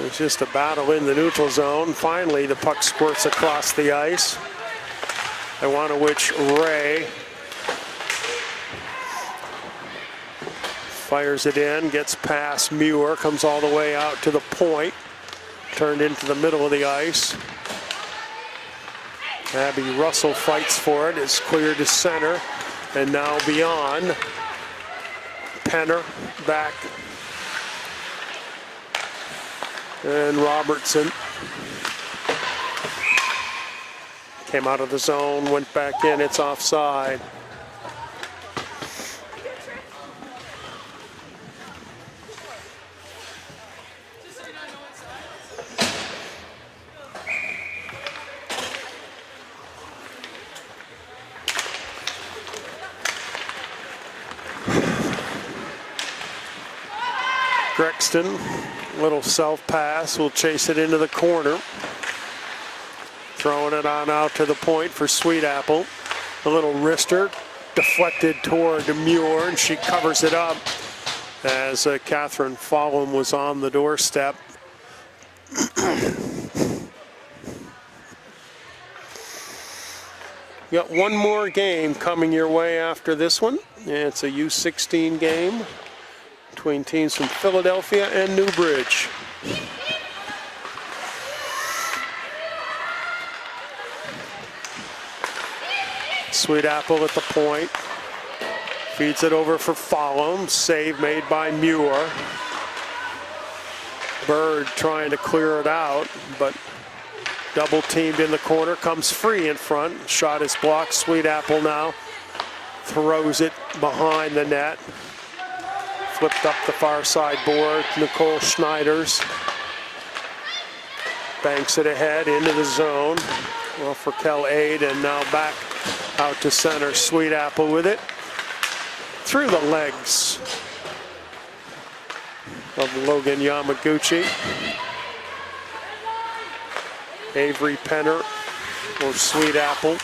Speaker 2: It's just a battle in the neutral zone. Finally, the puck squirts across the ice. I wonder which Ray fires it in, gets past Muir, comes all the way out to the point, turned into the middle of the ice. Abby Russell fights for it, it's cleared to center, and now beyond. Penner back. And Robertson came out of the zone, went back in, it's offside. Grexton, little self pass, will chase it into the corner. Throwing it on out to the point for Sweetapple. A little wrister, deflected toward Muir, and she covers it up as Catherine Follum was on the doorstep. You got one more game coming your way after this one. It's a U16 game between teams from Philadelphia and Newbridge. Sweetapple at the point. Feeds it over for Follum. Save made by Muir. Bird trying to clear it out, but double teamed in the corner. Comes free in front. Shot is blocked. Sweetapple now throws it behind the net. Flipped up the far side board. Nicole Schneiders banks it ahead into the zone. Well, for Kel Aid, and now back out to center. Sweetapple with it through the legs of Logan Yamaguchi. Avery Penner or Sweetapple.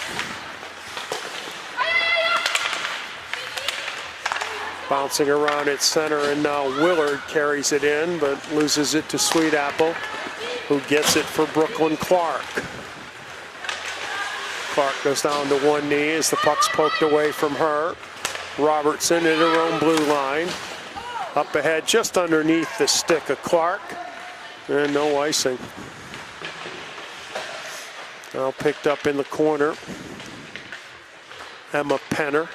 Speaker 2: Bouncing around at center, and now Willard carries it in, but loses it to Sweetapple, who gets it for Brooklyn Clark. Clark goes down to one knee as the puck's poked away from her. Robertson in her own blue line. Up ahead, just underneath the stick of Clark, and no icing. Now picked up in the corner, Emma Penner.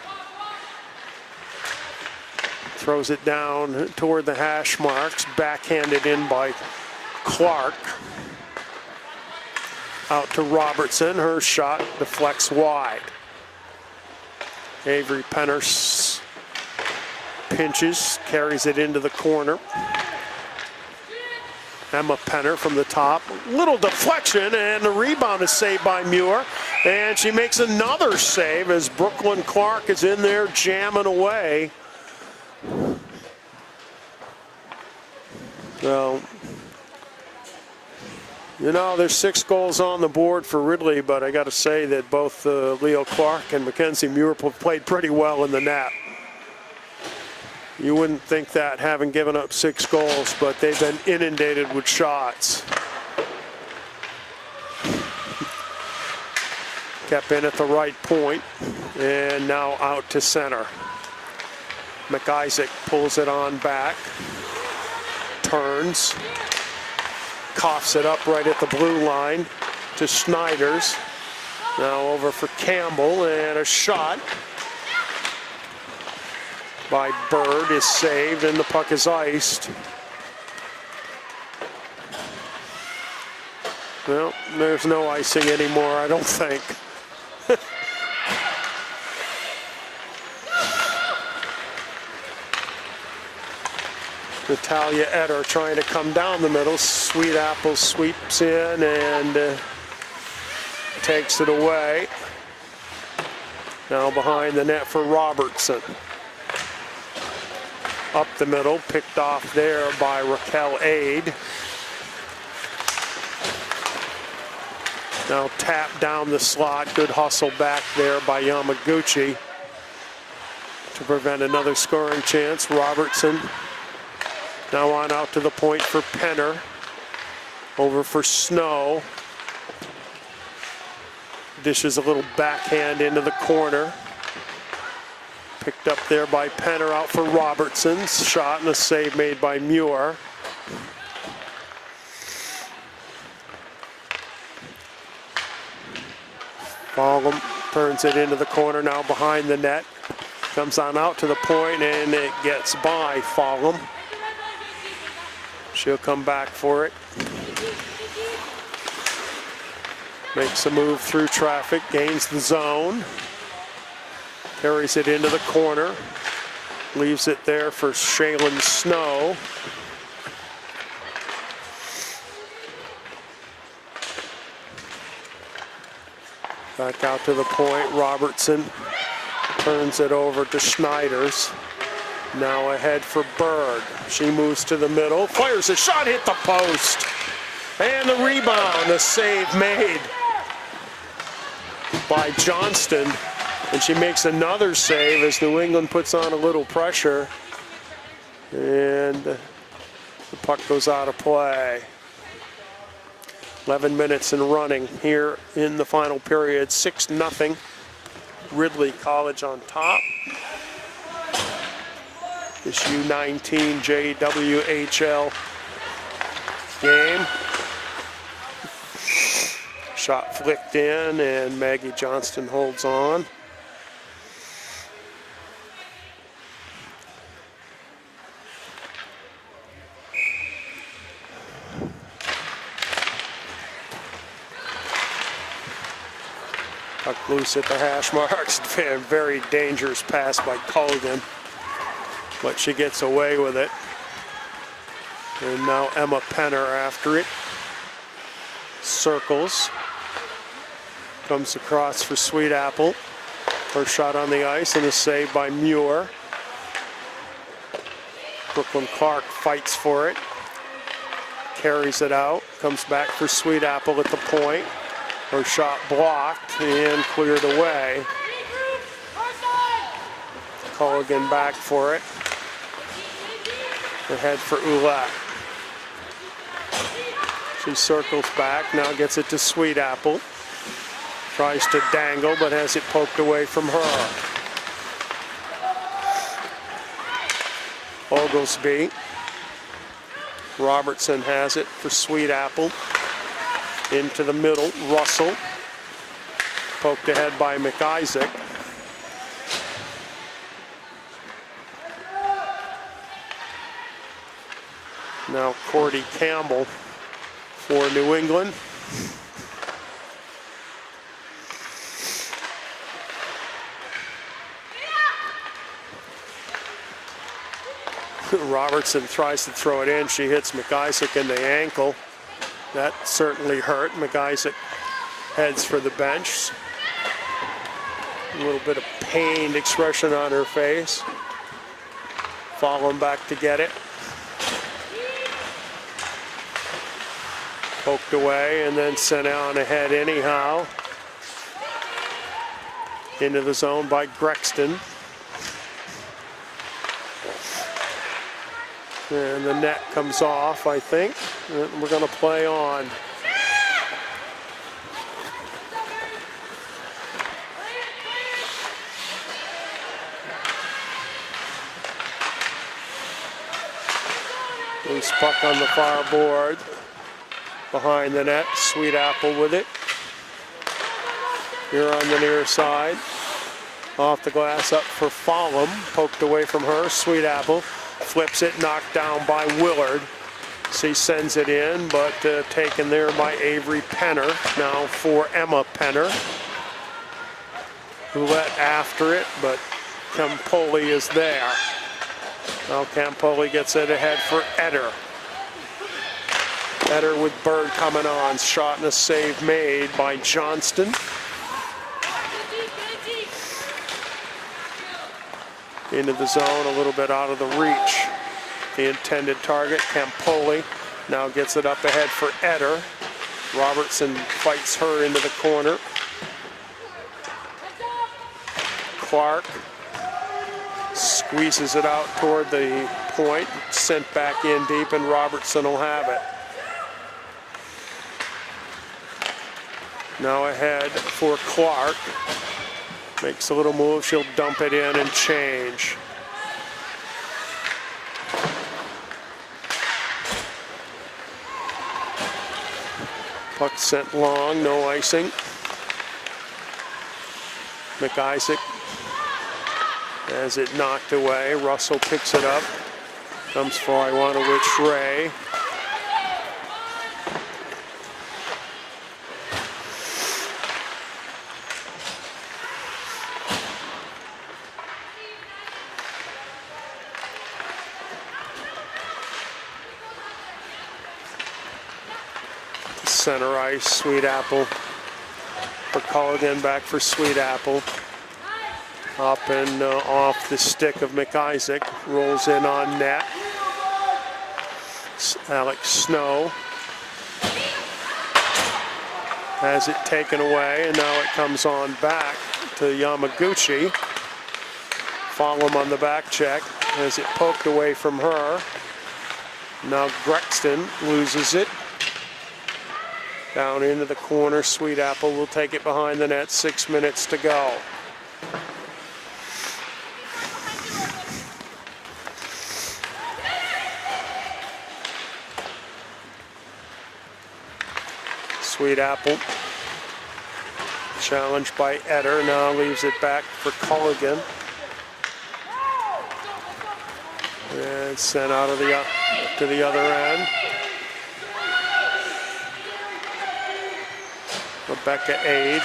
Speaker 2: Throws it down toward the hash marks, backhanded in by Clark. Out to Robertson, her shot deflects wide. Avery Penner pinches, carries it into the corner. Emma Penner from the top, little deflection, and the rebound is saved by Muir. And she makes another save as Brooklyn Clark is in there jamming away. So, you know, there's 6 goals on the board for Ridley, but I got to say that both Leo Clark and Mackenzie Muir played pretty well in the net. You wouldn't think that, having given up 6 goals, but they've been inundated with shots. Kept in at the right point, and now out to center. McIsaac pulls it on back. Turns, coughs it up right at the blue line to Schneiders. Now over for Campbell, and a shot by Bird is saved, and the puck is iced. Well, there's no icing anymore, I don't think. Natalia Etter trying to come down the middle. Sweetapple sweeps in and takes it away. Now behind the net for Robertson. Up the middle, picked off there by Raquel Aid. Now tap down the slot. Good hustle back there by Yamaguchi to prevent another scoring chance. Robertson now on out to the point for Penner. Over for Snow. Dishes a little backhand into the corner. Picked up there by Penner, out for Robertson's shot, and a save made by Muir. Follum turns it into the corner, now behind the net. Comes on out to the point, and it gets by Follum. She'll come back for it. Makes a move through traffic, gains the zone. Carries it into the corner. Leaves it there for Shaylin Snow. Back out to the point. Robertson turns it over to Schneiders. Now ahead for Berg. She moves to the middle, fires a shot, hit the post. And the rebound, a save made by Johnston. And she makes another save as New England puts on a little pressure. And the puck goes out of play. 11 minutes and running here in the final period. 6-0. Ridley College on top. This U-19 JWHL game. Shot flicked in, and Maggie Johnston holds on. Puck loose at the hash marks. Very dangerous pass by Culligan, but she gets away with it. And now Emma Penner after it. Circles. Comes across for Sweetapple. Her shot on the ice and a save by Muir. Brooklyn Clark fights for it. Carries it out. Comes back for Sweetapple at the point. Her shot blocked and cleared away. Culligan back for it. Ahead for Ouellette. She circles back, now gets it to Sweet Apple. Tries to dangle, but has it poked away from her. Oglesby. Robertson has it for Sweet Apple. Into the middle, Russell. Poked ahead by McIsaac. Now Cordy Campbell for New England. Robertson tries to throw it in. She hits McIsaac in the ankle. That certainly hurt. McIsaac heads for the bench. A little bit of pained expression on her face. Falling back to get it. Poked away and then sent on ahead anyhow. Into the zone by Grexton. And the net comes off, I think. And we're going to play on. Loose puck on the far board. Behind the net, Sweet Apple with it. Here on the near side. Off the glass up for Follum. Poked away from her, Sweet Apple. Flips it, knocked down by Willard. She sends it in, but taken there by Avery Penner. Now for Emma Penner. Ouellette after it, but Campoli is there. Now Campoli gets it ahead for Eder. Eder with Bird coming on. Shot and a save made by Johnston. Into the zone, a little bit out of the reach. The intended target, Campoli, now gets it up ahead for Eder. Robertson fights her into the corner. Clark squeezes it out toward the point, sent back in deep, and Robertson will have it. Now ahead for Clark. Makes a little move, she'll dump it in and change. Puck sent long, no icing. McIsaac has it knocked away. Russell picks it up. Comes for Iwanowicz Ray. Center ice, Sweet Apple. For Culligan, back for Sweet Apple. Up and off the stick of McIsaac. Rolls in on net. Alex Snow has it taken away, and now it comes on back to Yamaguchi. Follow him on the back check. Has it poked away from her. Now Grexton loses it. Down into the corner, Sweet Apple will take it behind the net, 6 minutes to go. Sweet Apple, challenged by Eder, now leaves it back for Culligan. And sent out of to the other end. Rebecca Aid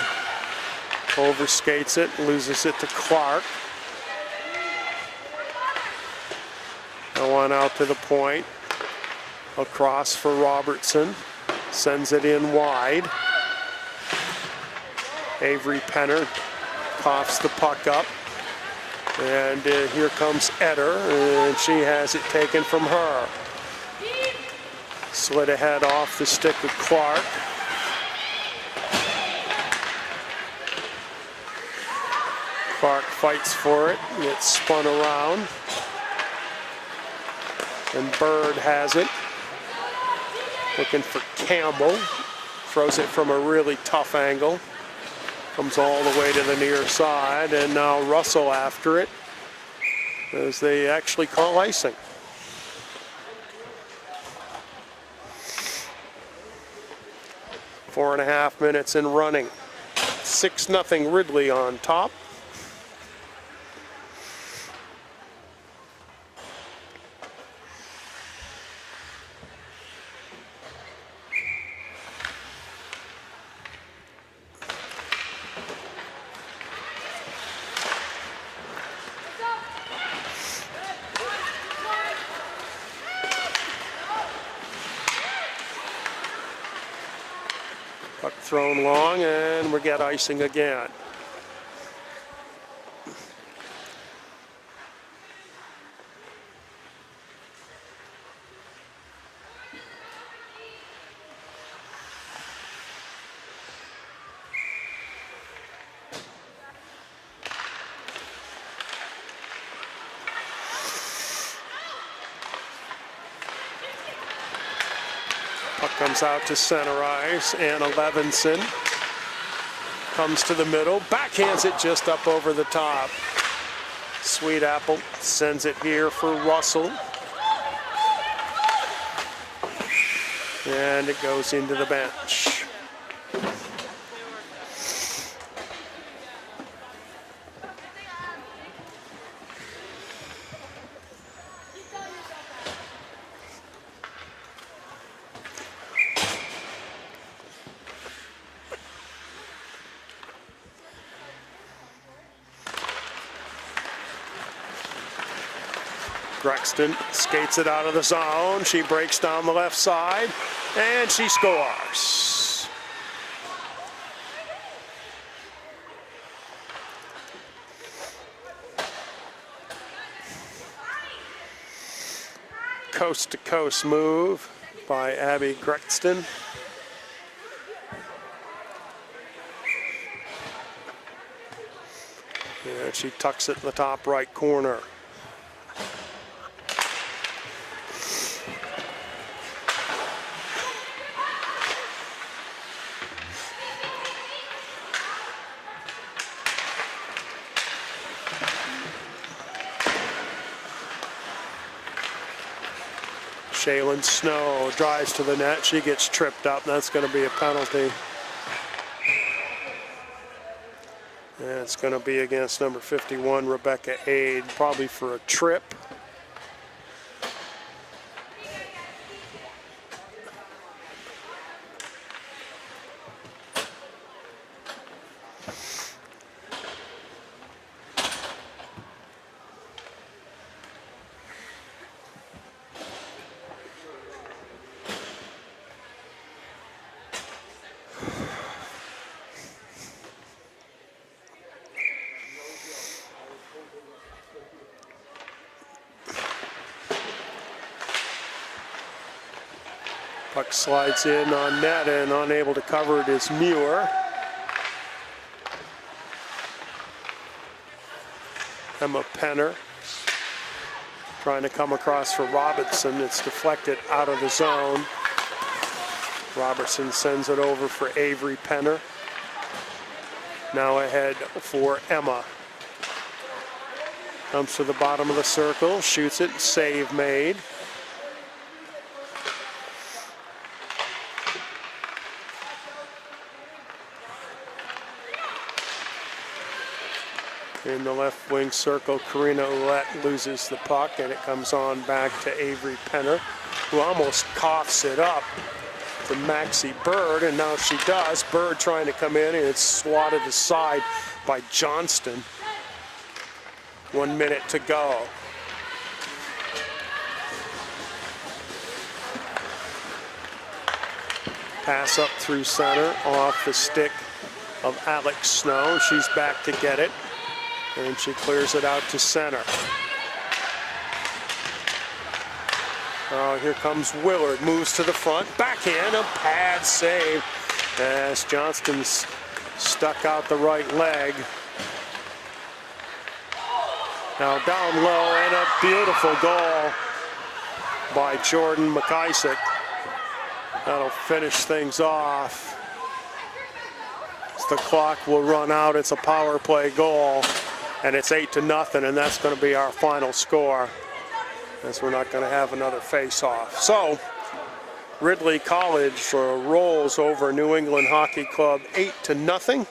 Speaker 2: overskates it, loses it to Clark. Now on out to the point. Across for Robertson. Sends it in wide. Avery Penner coughs the puck up. And here comes Eder, and she has it taken from her. Slid ahead off the stick of Clark. Clark fights for it, gets spun around. And Bird has it. Looking for Campbell. Throws it from a really tough angle. Comes all the way to the near side. And now Russell after it, as they actually call icing. Four and a half minutes in running. 6-0 Ridley on top. Puck thrown long, and we get icing again. Puck comes out to center ice, and Levinson comes to the middle, backhands it just up over the top. Sweet Apple sends it here for Russell. And it goes into the bench. Grexton skates it out of the zone. She breaks down the left side, and she scores. Coast-to-coast move by Abby Grexton. And she tucks it in the top right corner. Shaylin Snow drives to the net. She gets tripped up. That's going to be a penalty. And it's going to be against number 51, Rebecca Aid, probably for a trip. Puck slides in on net, and unable to cover it is Muir. Emma Penner trying to come across for Robertson. It's deflected out of the zone. Robertson sends it over for Avery Penner. Now ahead for Emma. Comes to the bottom of the circle, shoots it, save made. In the left wing circle, Karina Ouellette loses the puck, and it comes on back to Avery Penner, who almost coughs it up to Maxie Bird, and now she does. Bird trying to come in, and it's swatted aside by Johnston. 1 minute to go. Pass up through center, off the stick of Alex Snow. She's back to get it. And she clears it out to center. Oh, here comes Willard, moves to the front, backhand, a pad save as Johnston's stuck out the right leg. Now down low, and a beautiful goal by Jordan McIsaac. That'll finish things off. The clock will run out. It's a power play goal, and it's 8-0, and that's going to be our final score, as we're not going to have another face-off. So Ridley College rolls over New England Hockey Club 8-0,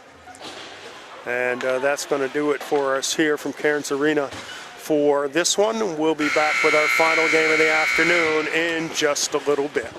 Speaker 2: and that's going to do it for us here from Cairns Arena for this one. We'll be back with our final game of the afternoon in just a little bit.